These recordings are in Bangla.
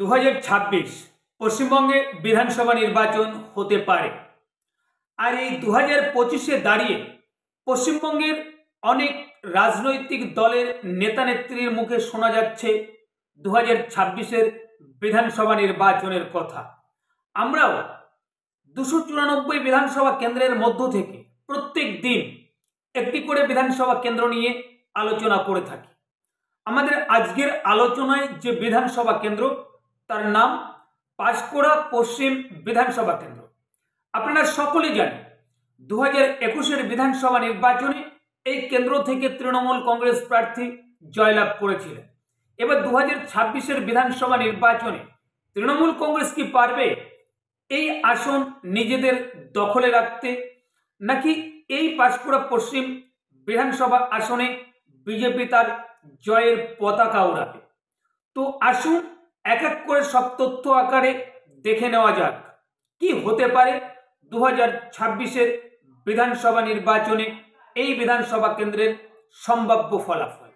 2026 পশ্চিমবঙ্গে বিধানসভা নির্বাচন হতে পারে। আর এই 2025-এ দাঁড়িয়ে পশ্চিমবঙ্গের অনেক রাজনৈতিক দলের নেতা নেত্রীর মুখে শোনা যাচ্ছে 2026-এর বিধানসভা নির্বাচনের কথা। আমরাও 294 বিধানসভা কেন্দ্রের মধ্য থেকে প্রত্যেক দিন একটি করে বিধানসভা কেন্দ্র নিয়ে আলোচনা করে থাকি। আমাদের আজকের আলোচনায় যে বিধানসভা কেন্দ্র তার নাম পাঁশকুড়া পশ্চিম বিধানসভা কেন্দ্র। আপনারা সকলেই জানেন 2021-এর বিধানসভা নির্বাচনে এই কেন্দ্র থেকে তৃণমূল কংগ্রেস প্রার্থী জয়লাভ করেছিলেন। এবার 2026-এর বিধানসভা নির্বাচনে তৃণমূল কংগ্রেস কি পারবে এই আসন নিজেদের দখলে রাখতে, নাকি এই পাঁশকুড়া পশ্চিম বিধানসভা আসনে বিজেপি তার জয়ের পতাকা উড়াবে? তো আসুন এক এক করে সব তথ্য আকারে দেখে নেওয়া যাক কি হতে পারে 2026-এর বিধানসভা নির্বাচনে এই বিধানসভা কেন্দ্রের সম্ভাব্য ফলাফল।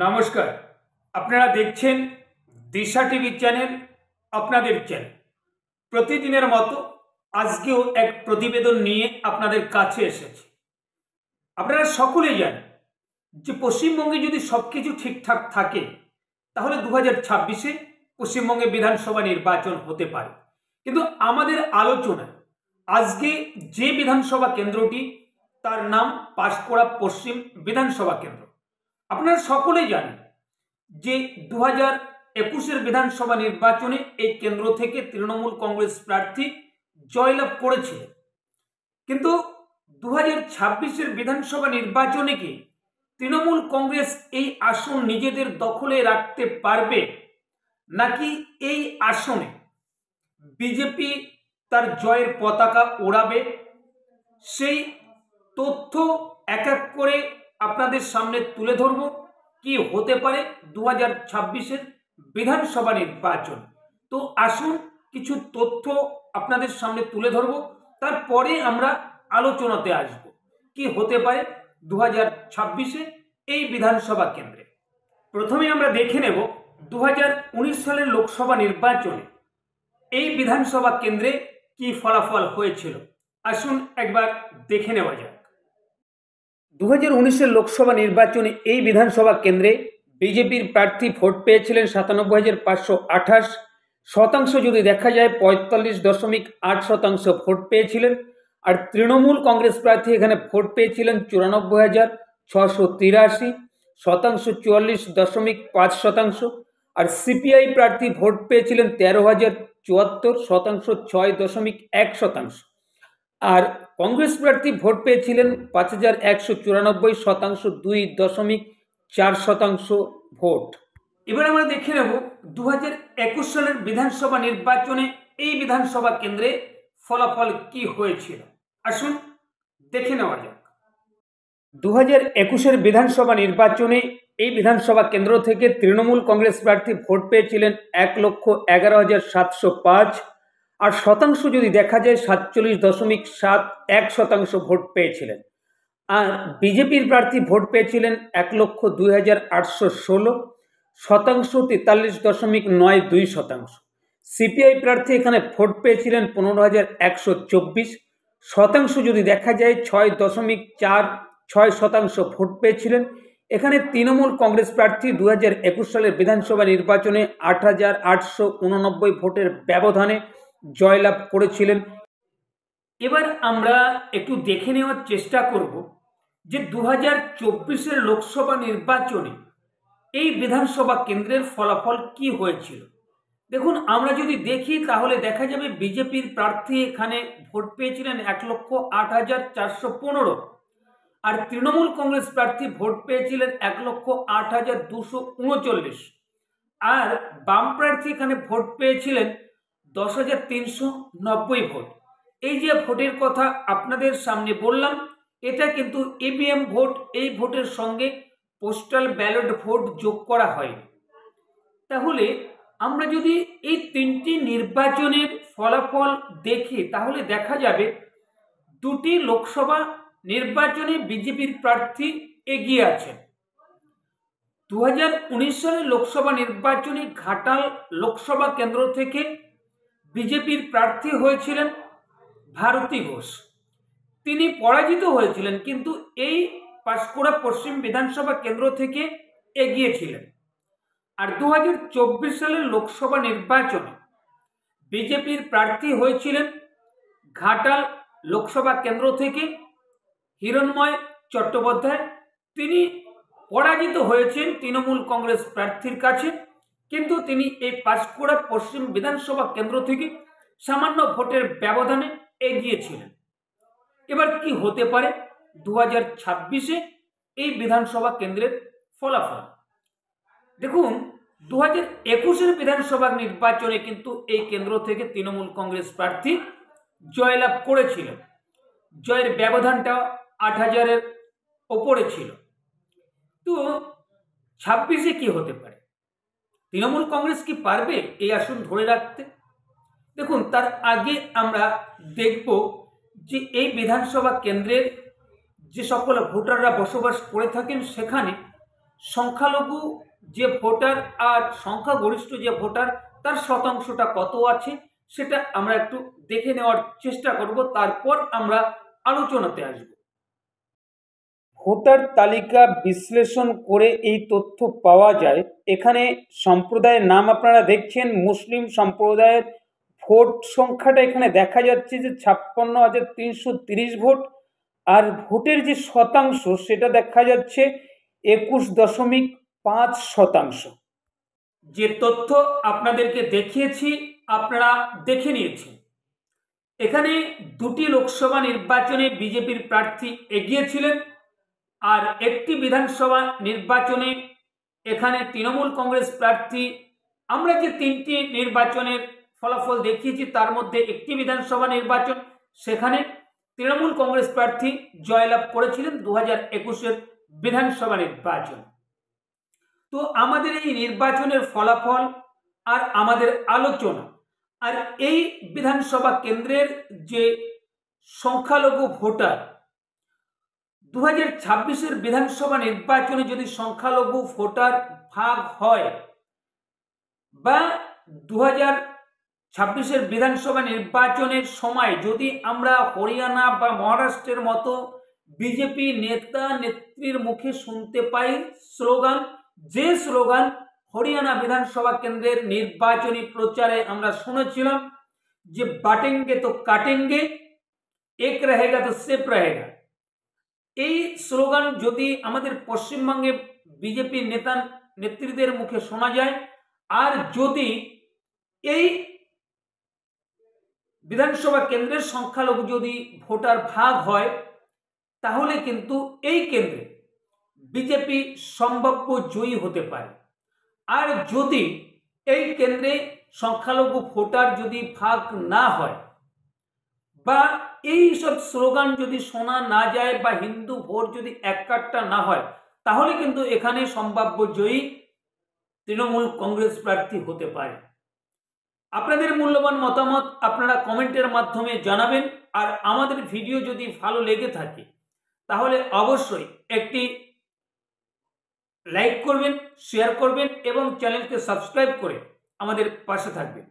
নমস্কার, আপনারা দেখছেন দিশা টিভি চ্যানেল, আপনাদের চ্যানেল। প্রতিদিনের মতো আজকেও এক প্রতিবেদন নিয়ে আপনাদের কাছে এসেছি। আপনারা সকলেই জানেন যে পশ্চিমবঙ্গে যদি সবকিছু ঠিকঠাক থাকে তাহলে 2026-এ পশ্চিমবঙ্গে বিধানসভা নির্বাচন হতে পারে। কিন্তু আমাদের আলোচনায় আজকে যে বিধানসভা কেন্দ্রটি তার নাম পাঁশকুড়া পশ্চিম বিধানসভা কেন্দ্র। আপনারা সকলেই জানেন যে 2021-এর বিধানসভা নির্বাচনে এই কেন্দ্র থেকে তৃণমূল কংগ্রেস প্রার্থী জয়লাভ করেছিলেন। কিন্তু 2026-এর বিধানসভা নির্বাচনে কি তৃণমূল কংগ্রেস এই আসন নিজেদের দখলে রাখতে পারবে, নাকি এই আসনে বিজেপি তার জয়ের পতাকা ওড়াবে? সেই তথ্য এক এক করে আপনাদের সামনে তুলে ধরব কি হতে পারে 2026-এর বিধানসভা নির্বাচন। তো আসুন কিছু তথ্য আপনাদের সামনে তুলে ধরব, তারপরে আমরা আলোচনাতে আসব কি হতে পারে 2026-এ এই বিধানসভা কেন্দ্রে। প্রথমে আমরা দেখে নেব 2019 সালের লোকসভা নির্বাচনে এই বিধানসভা কেন্দ্রে কি ফলাফল হয়েছিল। আসুন একবার দেখে নেওয়া যাক। 2019-এর লোকসভা নির্বাচনে এই বিধানসভা কেন্দ্রে বিজেপির প্রার্থী ভোট পেয়েছিলেন 97,528 শতাংশ, যদি দেখা যায় 45.8% ভোট পেয়েছিলেন। আর তৃণমূল কংগ্রেস প্রার্থী এখানে ভোট পেয়েছিলেন 94,683 শতাংশ, 44.5%। আর সিপিআই প্রার্থী ভোট পেয়েছিলেন 13,074 শতাংশ, 6.1%। আর কংগ্রেস প্রার্থী ভোট পেয়েছিলেন 5,194 শতাংশ, 2.4% ভোট। এবার আমরা দেখে নেব 2021 সালের বিধানসভা নির্বাচনে এই বিধানসভা কেন্দ্রে ফলাফল কি হয়েছিল। আসুন দেখে নেওয়া যাক। 2021-এর বিধানসভা নির্বাচনে এই বিধানসভা কেন্দ্র থেকে তৃণমূল কংগ্রেস প্রার্থী ভোট পেয়েছিলেন 1,11,705। আর শতাংশ যদি দেখা যায় 47.71% ভোট পেয়েছিলেন। আর বিজেপির প্রার্থী ভোট পেয়েছিলেন 1,02,816 শতাংশ, 43.92%। সিপিআই প্রার্থী এখানে ভোট পেয়েছিলেন 15,124 শতাংশ, যদি দেখা যায় 6.46% ভোট পেয়েছিলেন। এখানে তৃণমূল কংগ্রেস প্রার্থী 2021 সালের বিধানসভা নির্বাচনে 8,889 ভোটের ব্যবধানে জয়লাভ করেছিলেন। এবার আমরা একটু দেখে নেওয়ার চেষ্টা করব যে 2024-এর লোকসভা নির্বাচনে এই বিধানসভা কেন্দ্রের ফলাফল কি হয়েছিল। দেখুন, আমরা যদি দেখি তাহলে দেখা যাবে বিজেপির প্রার্থী এখানে ভোট পেয়েছিলেন 1,08,415। আর তৃণমূল কংগ্রেস প্রার্থী ভোট পেয়েছিলেন 1,08,239। আর বাম প্রার্থী এখানে ভোট পেয়েছিলেন 10,390 ভোট। এই যে ভোটের কথা আপনাদের সামনে বললাম, এটা কিন্তু ইভিএম ভোট। এই ভোটের সঙ্গে পোস্টাল ব্যালট ভোট যোগ করা হয়নি। তাহলে আমরা যদি এই তিনটি নির্বাচনের ফলাফল দেখি তাহলে দেখা যাবে দুটি লোকসভা নির্বাচনে বিজেপির প্রার্থী এগিয়ে আছেন। 2019 সালের লোকসভা নির্বাচনে ঘাটাল লোকসভা কেন্দ্র থেকে বিজেপির প্রার্থী হয়েছিলেন ভারতী ঘোষ। তিনি পরাজিত হয়েছিলেন, কিন্তু এই পাঁশকুড়া পশ্চিম বিধানসভা কেন্দ্র থেকে এগিয়েছিলেন। আর 2024 সালের লোকসভা নির্বাচনে বিজেপির প্রার্থী হয়েছিলেন ঘাটাল লোকসভা কেন্দ্র থেকে হিরণময় চট্টোপাধ্যায়। তিনি পরাজিত হয়েছেন তৃণমূল কংগ্রেস প্রার্থীর কাছে, কিন্তু তিনি এই পাঁশকুড়া পশ্চিম বিধানসভা কেন্দ্র থেকে সামান্য ভোটের ব্যবধানে এগিয়েছিলেন। এবার কি হতে পারে 2026-এ এই বিধানসভা কেন্দ্রের ফলাফল? দেখুন, 2021-এর বিধানসভা নির্বাচনে কিন্তু এই কেন্দ্র থেকে তৃণমূল কংগ্রেস প্রার্থী জয়লাভ করেছিলেন। জয়ের ব্যবধানটা 8,000-এর ওপরে ছিল। তো 26-এ কি হতে পারে? তৃণমূল কংগ্রেস কি পারবে এই আসন ধরে রাখতে? দেখুন, তার আগে আমরা দেখব যে এই বিধানসভা কেন্দ্রের যে সকল ভোটাররা বসবাস করে থাকেন সেখানে সংখ্যালঘু যে ভোটার আর সংখ্যাগরিষ্ঠ যে ভোটার তার শতাংশটা কত আছে সেটা আমরা একটু দেখে নেওয়ার চেষ্টা করব, তারপর আমরা আলোচনাতে আসব। ভোটার তালিকা বিশ্লেষণ করে এই তথ্য পাওয়া যায়। এখানে সম্প্রদায়ের নাম আপনারা দেখছেন, মুসলিম সম্প্রদায়ের ভোট সংখ্যাটা এখানে দেখা যাচ্ছে যে 56,330 ভোট, আর ভোটের যে শতাংশ সেটা দেখা যাচ্ছে 21.5%। যে তথ্য আপনাদেরকে দেখিয়েছি আপনারা দেখে নিয়েছেন। এখানে দুটি লোকসভা নির্বাচনে বিজেপির প্রার্থী এগিয়েছিলেন, আর একটি বিধানসভা নির্বাচনে এখানে তৃণমূল কংগ্রেস প্রার্থী, আমরা যে তিনটি নির্বাচনের ফলাফল দেখিয়েছি তার মধ্যে একটি বিধানসভা নির্বাচন, সেখানে তৃণমূল কংগ্রেস প্রার্থী জয়লাভ করেছিলেন 2021-এর বিধানসভা নির্বাচন। তো আমাদের এই নির্বাচনের ফলাফল আর আমাদের আলোচনা আর এই বিধানসভা কেন্দ্রের যে সংখ্যালঘু ভোটার, 2026-এর বিধানসভা নির্বাচনে যদি সংখ্যালঘু ভোটার ভাগ হয় বা 2026-এর বিধানসভা নির্বাচনের সময় যদি আমরা হরিয়ানা বা মহারাষ্ট্রের মতো বিজেপি নেতা নেত্রীর মুখে শুনতে পাই স্লোগান, যে স্লোগান হরিয়ানা বিধানসভা কেন্দ্রের নির্বাচনী প্রচারে আমরা শুনেছিলাম যে বাটেঙ্গে তো কাটেঙ্গে, এক রহেগা তো সেফ রহেগা, এই স্লোগান যদি আমাদের পশ্চিমবঙ্গে বিজেপি নেতা নেত্রীদের মুখে শোনা যায়, আর যদি এই বিধানসভা কেন্দ্রের সংখ্যালঘু যদি ভোটার ভাগ হয়, তাহলে কিন্তু এই কেন্দ্রে বিজেপি সম্ভাব্য জয়ী হতে পারে। আর যদি এই কেন্দ্রে সংখ্যালঘু ভোটার যদি ভাগ না হয় বা এই সব স্লোগান যদি শোনা না যায় বা হিন্দু ভোট যদি এককাট্টা না হয়, তাহলে কিন্তু এখানে সম্ভাব্য জয়ী তৃণমূল কংগ্রেস প্রার্থী হতে পারে। আপনাদের মূল্যবান মতামত আপনারা কমেন্টের মাধ্যমে জানাবেন। আর আমাদের ভিডিও যদি ভালো লেগে থাকে তাহলে অবশ্যই একটি লাইক করবেন, শেয়ার করবেন এবং চ্যানেলকে সাবস্ক্রাইব করে আমাদের পাশে থাকবেন।